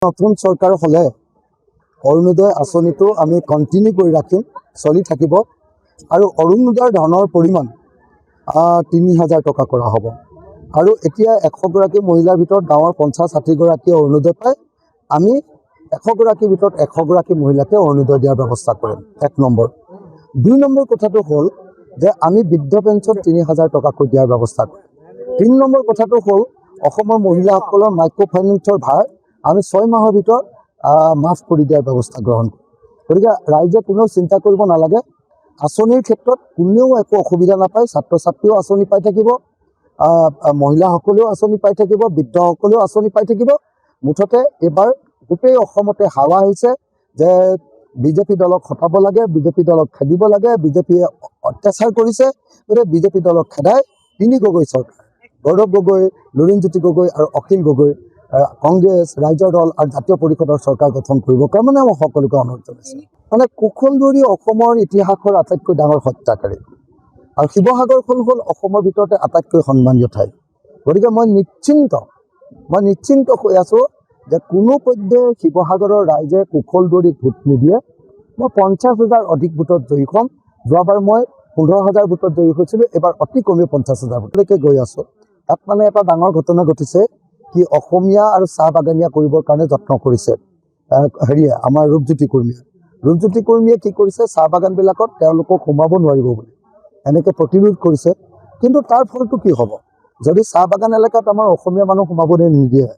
নতুন চৰকাৰ হলে অৰুণোদয় আঁচনিটো আমি কণ্টিনিউ কৰি ৰাখিম, চলি থাকিব আৰু অৰুণোদয়ৰ ধনৰ পৰিমাণ ৩,০০০ টকা কৰা হ'ব। আৰু এতিয়া ১০০ গৰাকী মহিলাৰ ভিতৰত গাঁৱৰ ৫০-৬০ গৰাকী অৰুণোদয় পায়। আমি ১০০ গৰাকীৰ ভিতৰত ১০০ গৰাকী মহিলাকে অৰুণোদয় দিয়াৰ ব্যৱস্থা কৰিম। ১ নম্বৰ। ২ নম্বৰ কথাটো হ'ল যে আমি বৃদ্ধ পেঞ্চন ৩,০০০ টকাকৈ দিয়াৰ ব্যৱস্থা কৰিম। ৩ নম্বৰ কথাটো হ'ল অসমৰ মহিলাসকলৰ মাইক্ৰ' ফাইনেন্সৰ ভাৰ আমি ৬ মাহৰ ভিতৰত মাফ কৰি দিয়াৰ ব্যৱস্থা গ্ৰহণ কৰিম। গতিকে ৰাইজে কোনেও চিন্তা কৰিব নালাগে, আঁচনিৰ ক্ষেত্ৰত কোনেও একো অসুবিধা নাপায়। ছাত্ৰ ছাত্ৰীও আঁচনি পাই থাকিব, মহিলাসকলেও আঁচনি পাই থাকিব, বৃদ্ধসকলেও আঁচনি পাই থাকিব। মুঠতে এইবাৰ গোটেই অসমতে হাৱা হৈছে যে বিজেপি দলক হটাব লাগে, বিজেপি দলক খেদিব লাগে, বিজেপিয়ে অত্যাচাৰ কৰিছে। গতিকে বিজেপি দলক খেদাই ৩ গগৈ চৰকাৰ, গৌৰৱ গগৈ, লুৰিণজ্যোতি গগৈ আৰু অখিল গগৈ, কংগ্ৰেছ, ৰাইজৰ দল আৰু জাতীয় পৰিষদৰ চৰকাৰ গঠন কৰিবৰ কাৰণে মই সকলোকে অনুৰোধ জনাইছোঁ। মানে কুশলদুৱাৰী অসমৰ ইতিহাসৰ আটাইতকৈ ডাঙৰ হত্যাকাৰী আৰু শিৱসাগৰখন হ'ল অসমৰ ভিতৰতে আটাইতকৈ সন্মানীয় ঠাই। গতিকে মই নিশ্চিন্ত হৈ আছোঁ যে কোনো পধ্যে শিৱসাগৰৰ ৰাইজে কুশলদুৱাৰীক ভোট নিদিয়ে। মই ৫০,০০০ অধিক ভোটত জয়ী হ'ম। যোৱাবাৰ মই ১৫,০০০ ভোটত জয়ী হৈছিলোঁ, এইবাৰ অতি কমেও ৫০,০০০ ভোটলৈকে গৈ আছোঁ। তাত মানে এটা ডাঙৰ ঘটনা ঘটিছে, কি অসমীয়া আৰু চাহ বাগানীয়া কৰিবৰ কাৰণে যত্ন কৰিছে আমাৰ ৰূপজ্যোতি কৰ্মীয়ে কি কৰিছে, চাহ বাগানবিলাকত তেওঁলোকক সোমাব নোৱাৰিব বুলি এনেকৈ প্ৰতিৰোধ কৰিছে। কিন্তু তাৰ ফলটো কি হ'ব, যদি চাহ বাগান এলেকাত আমাৰ অসমীয়া মানুহ সোমাবলৈ নিদিয়ে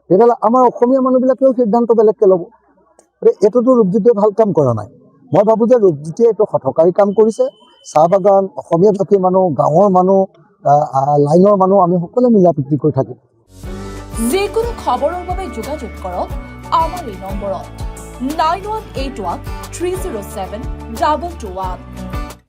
তেতিয়াহ'লে আমাৰ অসমীয়া মানুহবিলাকেও সিদ্ধান্ত বেলেগকৈ ল'ব। এইটোতো ৰূপজ্যোতিয়ে ভাল কাম কৰা নাই। মই ভাবোঁ যে ৰূপজ্যোতিয়ে এইটো হঠকাৰী কাম কৰিছে। চাহ বাগান, অসমীয়া জাতিৰ মানুহ, গাঁৱৰ মানুহ, লাইনৰ মানুহ আমি সকলোৱে মিলা প্ৰীতি কৰি থাকিম। যিকোনো খবৰৰ বাবে যোগাযোগ কৰক আমাৰ এই নম্বৰত 9181 307 2221।